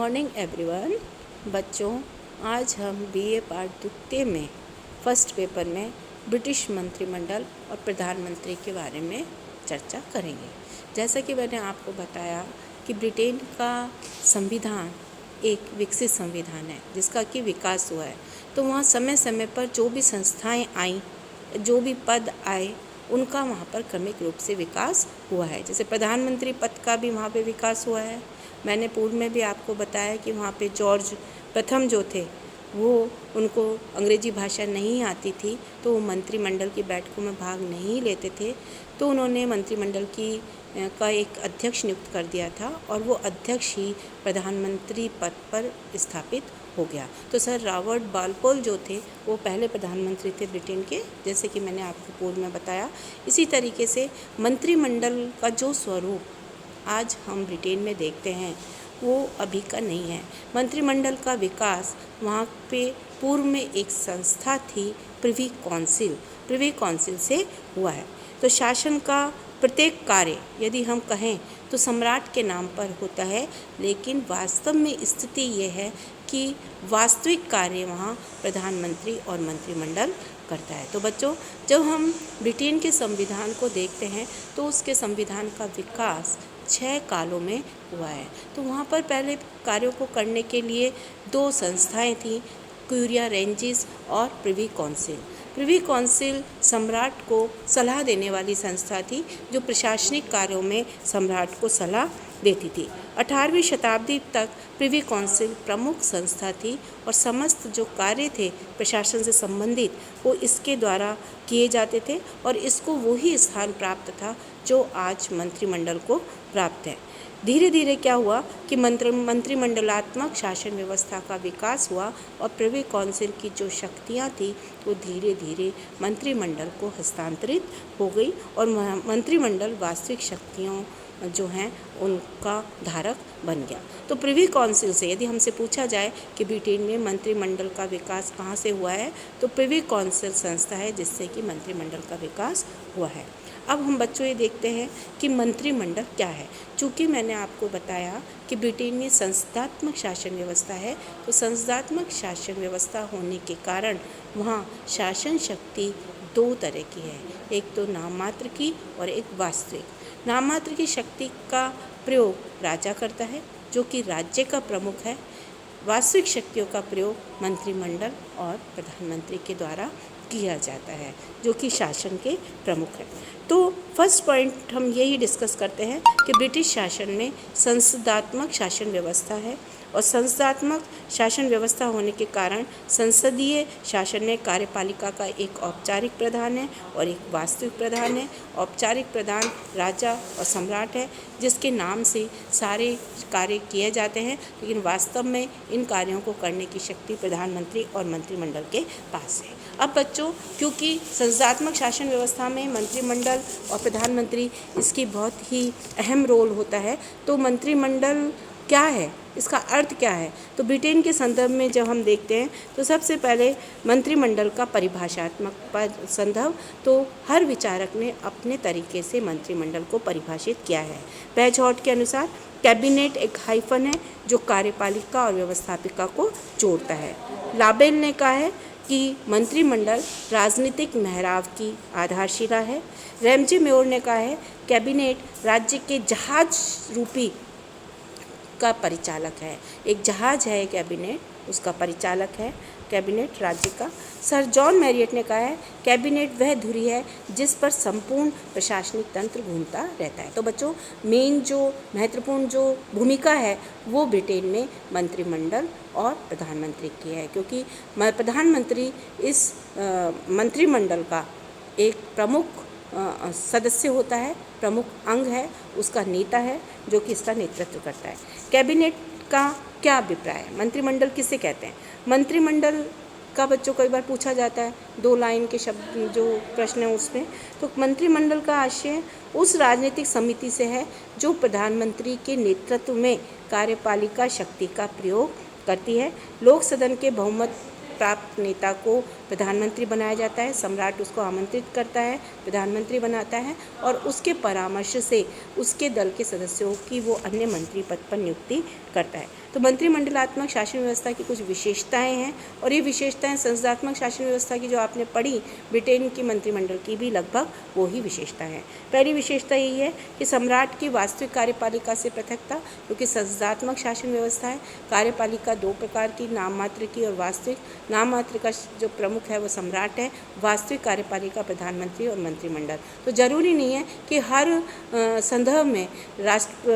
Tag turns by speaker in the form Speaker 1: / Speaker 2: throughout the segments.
Speaker 1: Morning everyone. बच्चों, आज हम बीए पार्ट द्वितीय में फर्स्ट पेपर में ब्रिटिश मंत्रिमंडल और प्रधानमंत्री के बारे में चर्चा करेंगे। जैसा कि मैंने आपको बताया कि ब्रिटेन का संविधान एक विकसित संविधान है जिसका कि विकास हुआ है। तो वहाँ समय समय पर जो भी संस्थाएं आईं, जो भी पद आए, उनका वहाँ पर क्रमिक रूप से विकास हुआ है। जैसे प्रधानमंत्री पद का भी वहाँ पे विकास हुआ है। मैंने पूर्व में भी आपको बताया कि वहाँ पे जॉर्ज प्रथम जो थे वो उनको अंग्रेजी भाषा नहीं आती थी, तो वो मंत्रिमंडल की बैठकों में भाग नहीं लेते थे। तो उन्होंने मंत्रिमंडल का एक अध्यक्ष नियुक्त कर दिया था और वो अध्यक्ष ही प्रधानमंत्री पद पर स्थापित हो गया। तो सर रॉबर्ट बालपोल जो थे वो पहले प्रधानमंत्री थे ब्रिटेन के, जैसे कि मैंने आपको पूर्व में बताया। इसी तरीके से मंत्रिमंडल का जो स्वरूप आज हम ब्रिटेन में देखते हैं वो अभी का नहीं है। मंत्रिमंडल का विकास वहाँ पे पूर्व में एक संस्था थी प्रिवी काउंसिल से हुआ है। तो शासन का प्रत्येक कार्य यदि हम कहें तो सम्राट के नाम पर होता है, लेकिन वास्तव में स्थिति ये है कि वास्तविक कार्य वहाँ प्रधानमंत्री और मंत्रिमंडल करता है। तो बच्चों, जब हम ब्रिटेन के संविधान को देखते हैं तो उसके संविधान का विकास 6 कालों में हुआ है। तो वहाँ पर पहले कार्यों को करने के लिए 2 संस्थाएं थीं, क्यूरिया रेंजिस और प्रिवी काउंसिल सम्राट को सलाह देने वाली संस्था थी, जो प्रशासनिक कार्यों में सम्राट को सलाह देती थी। 18वीं शताब्दी तक प्रिवी काउंसिल प्रमुख संस्था थी और समस्त जो कार्य थे प्रशासन से संबंधित वो इसके द्वारा किए जाते थे और इसको वही स्थान प्राप्त था जो आज मंत्रिमंडल को प्राप्त है। धीरे धीरे क्या हुआ कि मंत्रिमंडलात्मक शासन व्यवस्था का विकास हुआ और प्रिवी काउंसिल की जो शक्तियाँ थी वो धीरे धीरे मंत्रिमंडल को हस्तांतरित हो गई और मंत्रिमंडल वास्तविक शक्तियों जो हैं उनका धारक बन गया। तो प्रिवी काउंसिल से यदि हमसे पूछा जाए कि ब्रिटेन में मंत्रिमंडल का विकास कहाँ से हुआ है, तो प्रिवी काउंसिल संस्था है जिससे कि मंत्रिमंडल का विकास हुआ है। अब हम बच्चों ये देखते हैं कि मंत्रिमंडल क्या है। चूँकि मैंने आपको बताया कि ब्रिटेन में संस्थात्मक शासन व्यवस्था है, तो संस्थात्मक शासन व्यवस्था होने के कारण वहाँ शासन शक्ति 2 तरह की है, एक तो नाममात्र की और एक वास्तविक। नाममात्र की शक्ति का प्रयोग राजा करता है जो कि राज्य का प्रमुख है। वास्तविक शक्तियों का प्रयोग मंत्रिमंडल और प्रधानमंत्री के द्वारा किया जाता है जो कि शासन के प्रमुख है। तो फर्स्ट पॉइंट हम यही डिस्कस करते हैं कि ब्रिटिश शासन में संसदात्मक शासन व्यवस्था है और संसदात्मक शासन व्यवस्था होने के कारण संसदीय शासन में कार्यपालिका का एक औपचारिक प्रधान है और एक वास्तविक प्रधान है। औपचारिक प्रधान राजा और सम्राट है जिसके नाम से सारे कार्य किए जाते हैं, लेकिन वास्तव में इन कार्यों को करने की शक्ति प्रधानमंत्री और मंत्रिमंडल के पास है। अब बच्चों, क्योंकि संसदात्मक शासन व्यवस्था में मंत्रिमंडल और प्रधानमंत्री इसकी बहुत ही अहम रोल होता है, तो मंत्रिमंडल क्या है, इसका अर्थ क्या है, तो ब्रिटेन के संदर्भ में जब हम देखते हैं तो सबसे पहले मंत्रिमंडल का परिभाषात्मक संदर्भ, तो हर विचारक ने अपने तरीके से मंत्रिमंडल को परिभाषित किया है। बैजहॉट के अनुसार कैबिनेट एक हाइफन है जो कार्यपालिका और व्यवस्थापिका को जोड़ता है। लाबेल ने कहा है कि मंत्रिमंडल राजनीतिक महराव की आधारशिला है। रैमजे मेयर ने कहा है कैबिनेट राज्य के जहाज रूपी का परिचालक है। एक जहाज है कैबिनेट, उसका परिचालक है कैबिनेट राज्य का। सर जॉन मैरियट ने कहा है कैबिनेट वह धुरी है जिस पर संपूर्ण प्रशासनिक तंत्र घूमता रहता है। तो बच्चों, मेन जो महत्वपूर्ण जो भूमिका है वो ब्रिटेन में मंत्रिमंडल और प्रधानमंत्री की है, क्योंकि प्रधानमंत्री इस मंत्रिमंडल का एक प्रमुख सदस्य होता है, प्रमुख अंग है, उसका नेता है जो कि इसका नेतृत्व करता है। कैबिनेट का क्या अभिप्राय है, मंत्रिमंडल किसे कहते हैं? मंत्रिमंडल का बच्चों कई बार पूछा जाता है, 2 लाइन के शब्द जो प्रश्न है उसमें। तो मंत्रिमंडल का आशय उस राजनीतिक समिति से है जो प्रधानमंत्री के नेतृत्व में कार्यपालिका शक्ति का प्रयोग करती है। लोक सदन के बहुमत प्राप्त नेता को प्रधानमंत्री बनाया जाता है, सम्राट उसको आमंत्रित करता है, प्रधानमंत्री बनाता है और उसके परामर्श से उसके दल के सदस्यों की वो अन्य मंत्री पद पर नियुक्ति करता है। तो मंत्रिमंडलात्मक शासन व्यवस्था की कुछ विशेषताएं हैं और ये विशेषताएं संसदात्मक शासन व्यवस्था की जो आपने पढ़ी ब्रिटेन की मंत्रिमंडल की भी लगभग वो ही विशेषता है। पहली विशेषता यही है कि सम्राट की वास्तविक कार्यपालिका से पृथकता, क्योंकि संसदात्मक शासन व्यवस्था है, कार्यपालिका दो प्रकार की, नाम मात्र की और वास्तविक। नाम मात्र का जो प्रमुख है वो सम्राट है, वास्तविक कार्यपालिका प्रधानमंत्री और मंत्रिमंडल। तो जरूरी नहीं है कि हर संदर्भ में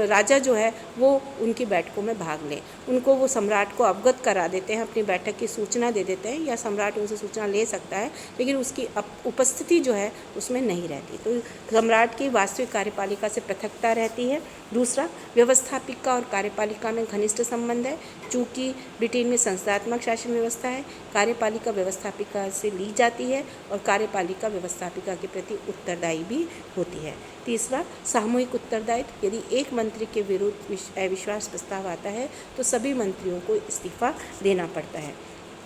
Speaker 1: राजा जो है वो उनकी बैठकों में भाग ले, उनको वो सम्राट को अवगत करा देते हैं, अपनी बैठक की सूचना दे देते हैं, या सम्राट उनसे सूचना ले सकता है लेकिन उसकी उपस्थिति जो है उसमें नहीं रहती। तो सम्राट की वास्तविक कार्यपालिका से पृथकता रहती है। दूसरा, व्यवस्थापिका और कार्यपालिका में घनिष्ठ संबंध है। चूँकि ब्रिटेन में संसदात्मक शासन व्यवस्था है, कार्यपालिका व्यवस्थापिका से ली जाती है और कार्यपालिका व्यवस्थापिका के प्रति उत्तरदायी भी होती है। तीसरा, सामूहिक उत्तरदायित्व। यदि एक मंत्री के विरुद्ध अविश्वास प्रस्ताव आता है तो सभी मंत्रियों को इस्तीफा देना पड़ता है।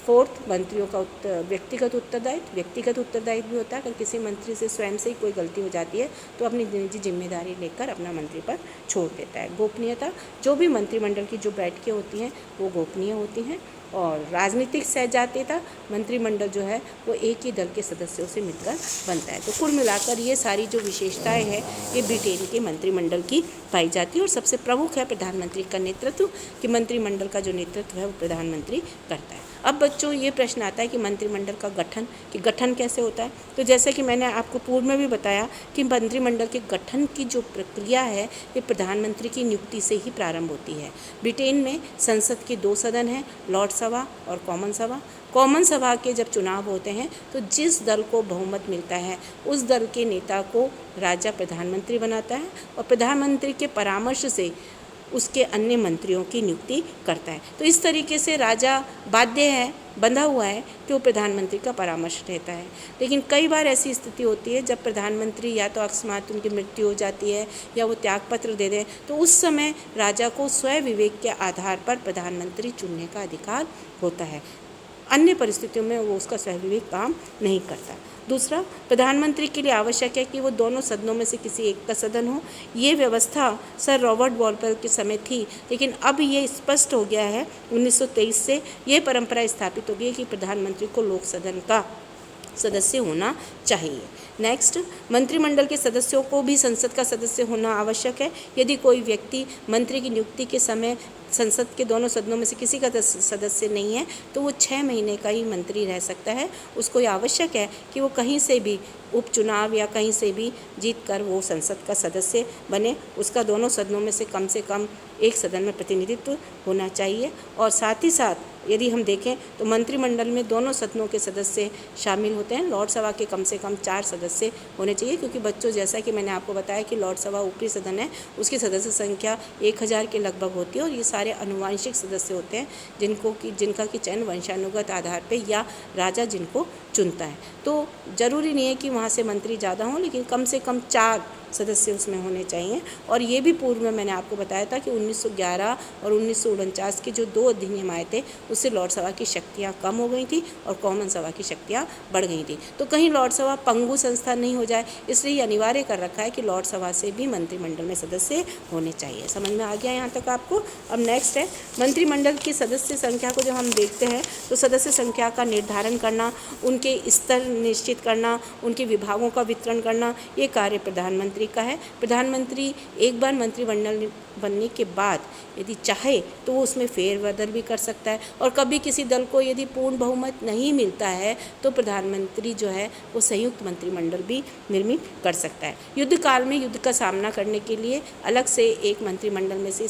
Speaker 1: फोर्थ, मंत्रियों का व्यक्तिगत उत्तरदायित्व। व्यक्तिगत उत्तरदायित्व भी होता है, अगर किसी मंत्री से स्वयं से ही कोई गलती हो जाती है तो अपनी निजी जिम्मेदारी लेकर अपना मंत्री पर छोड़ देता है। गोपनीयता, जो भी मंत्रिमंडल की जो बैठकें होती हैं वो गोपनीय होती हैं। और राजनीतिक सहजातीयता, मंत्रिमंडल जो है वो एक ही दल के सदस्यों से मिलकर बनता है। तो कुल मिलाकर ये सारी जो विशेषताएं हैं ये ब्रिटेन के मंत्रिमंडल की पाई जाती है। और सबसे प्रमुख है प्रधानमंत्री का नेतृत्व, कि मंत्रिमंडल का जो नेतृत्व है वो प्रधानमंत्री करता है। अब बच्चों ये प्रश्न आता है कि मंत्रिमंडल का गठन कैसे होता है। तो जैसे कि मैंने आपको पूर्व में भी बताया कि मंत्रिमंडल के गठन की जो प्रक्रिया है ये प्रधानमंत्री की नियुक्ति से ही प्रारंभ होती है। ब्रिटेन में संसद के दो सदन हैं, लॉर्ड सभा और कॉमन सभा। कॉमन सभा के जब चुनाव होते हैं तो जिस दल को बहुमत मिलता है उस दल के नेता को राजा प्रधानमंत्री बनाता है और प्रधानमंत्री के परामर्श से उसके अन्य मंत्रियों की नियुक्ति करता है। तो इस तरीके से राजा बाध्य है, बंधा हुआ है कि वो प्रधानमंत्री का परामर्श रहता है। लेकिन कई बार ऐसी स्थिति होती है जब प्रधानमंत्री या तो अकस्मात उनकी मृत्यु हो जाती है या वो त्यागपत्र दे दें, तो उस समय राजा को स्वयं विवेक के आधार पर प्रधानमंत्री चुनने का अधिकार होता है। अन्य परिस्थितियों में वो उसका स्वविवेक काम नहीं करता। दूसरा, प्रधानमंत्री के लिए आवश्यक है कि वो दोनों सदनों में से किसी एक का सदन हो। ये व्यवस्था सर रॉबर्ट वॉलपॉल के समय थी, लेकिन अब ये स्पष्ट हो गया है 1923 से ये परंपरा स्थापित हो गई है कि प्रधानमंत्री को लोक सदन का सदस्य होना चाहिए। नेक्स्ट, मंत्रिमंडल के सदस्यों को भी संसद का सदस्य होना आवश्यक है। यदि कोई व्यक्ति मंत्री की नियुक्ति के समय संसद के दोनों सदनों में से किसी का सदस्य नहीं है तो वो 6 महीने का ही मंत्री रह सकता है। उसको ये आवश्यक है कि वो कहीं से भी उपचुनाव या कहीं से भी जीत कर वो संसद का सदस्य बने। उसका दोनों सदनों में से कम एक सदन में प्रतिनिधित्व होना चाहिए। और साथ ही साथ यदि हम देखें तो मंत्रिमंडल में दोनों सदनों के सदस्य शामिल होते हैं। लॉर्ड सभा के कम से कम 4 सदस्य होने चाहिए, क्योंकि बच्चों जैसा कि मैंने आपको बताया कि लॉर्ड सभा ऊपरी सदन है, उसकी सदस्य संख्या 1000 के लगभग होती है और ये सारे अनुवांशिक सदस्य होते हैं जिनका कि चयन वंशानुगत आधार पे या राजा जिनको चुनता है। तो ज़रूरी नहीं है कि वहाँ से मंत्री ज़्यादा हों, लेकिन कम से कम 4 सदस्य उसमें होने चाहिए। और ये भी पूर्व में मैंने आपको बताया था कि 1911 और 1949 के जो 2 अधिनियम आए थे उससे लॉर्ड सभा की शक्तियाँ कम हो गई थी और कॉमन सभा की शक्तियाँ बढ़ गई थी। तो कहीं लॉर्ड सभा पंगु संस्था नहीं हो जाए, इसलिए अनिवार्य कर रखा है कि लॉर्ड सभा से भी मंत्रिमंडल में सदस्य होने चाहिए। समझ में आ गया यहाँ तक आपको। अब नेक्स्ट है मंत्रिमंडल की सदस्य संख्या को जब हम देखते हैं तो सदस्य संख्या का निर्धारण करना, उनके स्तर निश्चित करना, उनके विभागों का वितरण करना, ये कार्य प्रधानमंत्री का है। प्रधानमंत्री एक बार मंत्रिमंडल बनने के बाद यदि चाहे तो वो उसमें फेरबदल भी कर सकता है और कभी किसी दल को यदि पूर्ण बहुमत नहीं मिलता है तो प्रधानमंत्री जो है वो संयुक्त मंत्रिमंडल भी निर्मित कर सकता है। युद्ध काल में युद्ध का सामना करने के लिए अलग से एक मंत्रिमंडल में से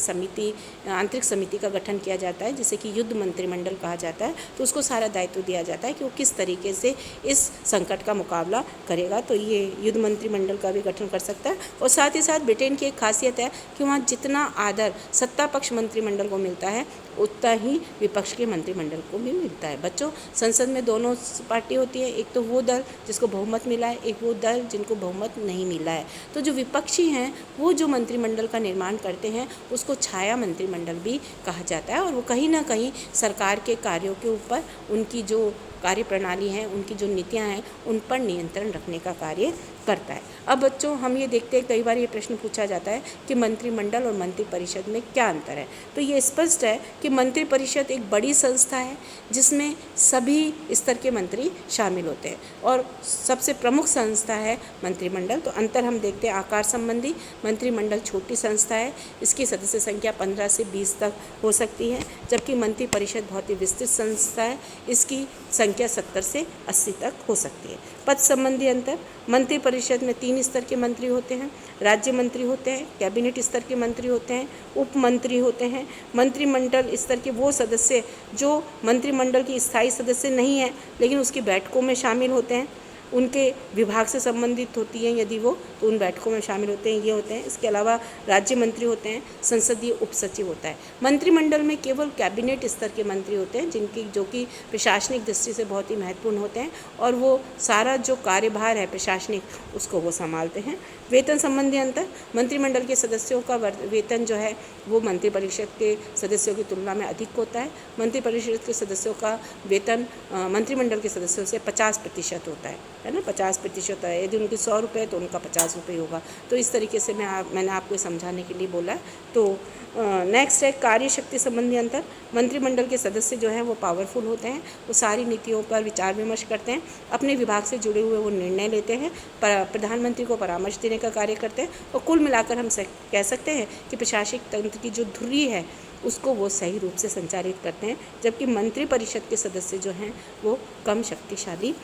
Speaker 1: आंतरिक समिति का गठन किया जाता है, जिसे कि युद्ध मंत्रिमंडल कहा जाता है। तो उसको सारा दायित्व दिया जाता है कि वो किस तरीके से इस संकट का मुकाबला करेगा। तो ये युद्ध मंत्रिमंडल का भी गठन कर सकता है। और साथ ही साथ ब्रिटेन की एक खासियत है कि वहाँ जितना आदर सत्ता पक्ष मंत्रिमंडल को मिलता है उतना ही विपक्ष के मंत्रिमंडल को भी मिलता है। बच्चों, संसद में दोनों पार्टी होती है, एक तो वो दल जिसको बहुमत मिला है, एक वो दल जिनको बहुमत नहीं मिला है। तो जो विपक्षी हैं वो जो मंत्रिमंडल का निर्माण करते हैं उसको छाया मंत्रिमंडल भी कहा जाता है और वो कहीं ना कहीं सरकार के कार्यों के ऊपर उनकी जो कार्य प्रणाली है, उनकी जो नीतियाँ हैं उन पर नियंत्रण रखने का कार्य करता है। अब बच्चों हम ये देखते हैं, कई बार ये प्रश्न पूछा जाता है कि मंत्रिमंडल और मंत्रिपरिषद में क्या अंतर है। तो ये स्पष्ट है कि मंत्रिपरिषद एक बड़ी संस्था है जिसमें सभी स्तर के मंत्री शामिल होते हैं और सबसे प्रमुख संस्था है मंत्रिमंडल। तो अंतर हम देखते हैं आकार संबंधी। मंत्रिमंडल छोटी संस्था है, इसकी सदस्य संख्या 15 से 20 तक हो सकती है, जबकि मंत्रिपरिषद बहुत ही विस्तृत संस्था है, इसकी संख्या 70 से 80 तक हो सकती है। पद संबंधी अंतर, मंत्रिपरिषद में 3 स्तर के मंत्री होते हैं, राज्य मंत्री होते हैं, कैबिनेट स्तर के मंत्री होते हैं, उप मंत्री होते हैं। मंत्रिमंडल स्तर के वो सदस्य जो मंत्रिमंडल की स्थायी सदस्य नहीं है लेकिन उसकी बैठकों में शामिल होते हैं, उनके विभाग से संबंधित होती हैं यदि वो, तो उन बैठकों में शामिल होते हैं, ये होते हैं। इसके अलावा राज्य मंत्री होते हैं, संसदीय उपसचिव होता है। मंत्रिमंडल में केवल कैबिनेट स्तर के मंत्री होते हैं जो कि प्रशासनिक दृष्टि से बहुत ही महत्वपूर्ण होते हैं और वो सारा जो कार्यभार है प्रशासनिक उसको वो संभालते हैं। वेतन संबंधी अंतर, मंत्रिमंडल के सदस्यों का वेतन जो है वो मंत्रिपरिषद के सदस्यों की तुलना में अधिक होता है। मंत्रिपरिषद के सदस्यों का वेतन मंत्रिमंडल के सदस्यों से 50% होता है ना, 50% है। यदि उनके 100 रुपये तो उनका 50 रुपये होगा। तो इस तरीके से मैंने आपको समझाने के लिए बोला है। तो नेक्स्ट है कार्य शक्ति संबंधी अंतर। मंत्रिमंडल के सदस्य जो हैं वो पावरफुल होते हैं, वो सारी नीतियों पर विचार विमर्श करते हैं, अपने विभाग से जुड़े हुए वो निर्णय लेते हैं, प्रधानमंत्री को परामर्श देने का कार्य करते हैं और कुल मिलाकर हम कह सकते हैं कि प्रशासनिक तंत्र की जो धुरी है उसको वो सही रूप से संचालित करते हैं, जबकि मंत्रिपरिषद के सदस्य जो हैं वो कम शक्तिशाली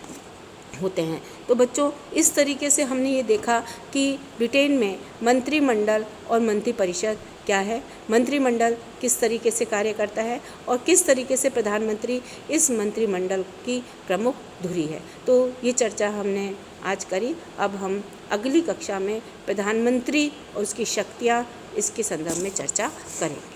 Speaker 1: होते हैं। तो बच्चों इस तरीके से हमने ये देखा कि ब्रिटेन में मंत्रिमंडल और मंत्रिपरिषद क्या है, मंत्रिमंडल किस तरीके से कार्य करता है और किस तरीके से प्रधानमंत्री इस मंत्रिमंडल की प्रमुख धुरी है। तो ये चर्चा हमने आज करी। अब हम अगली कक्षा में प्रधानमंत्री और उसकी शक्तियाँ इसके संदर्भ में चर्चा करेंगे।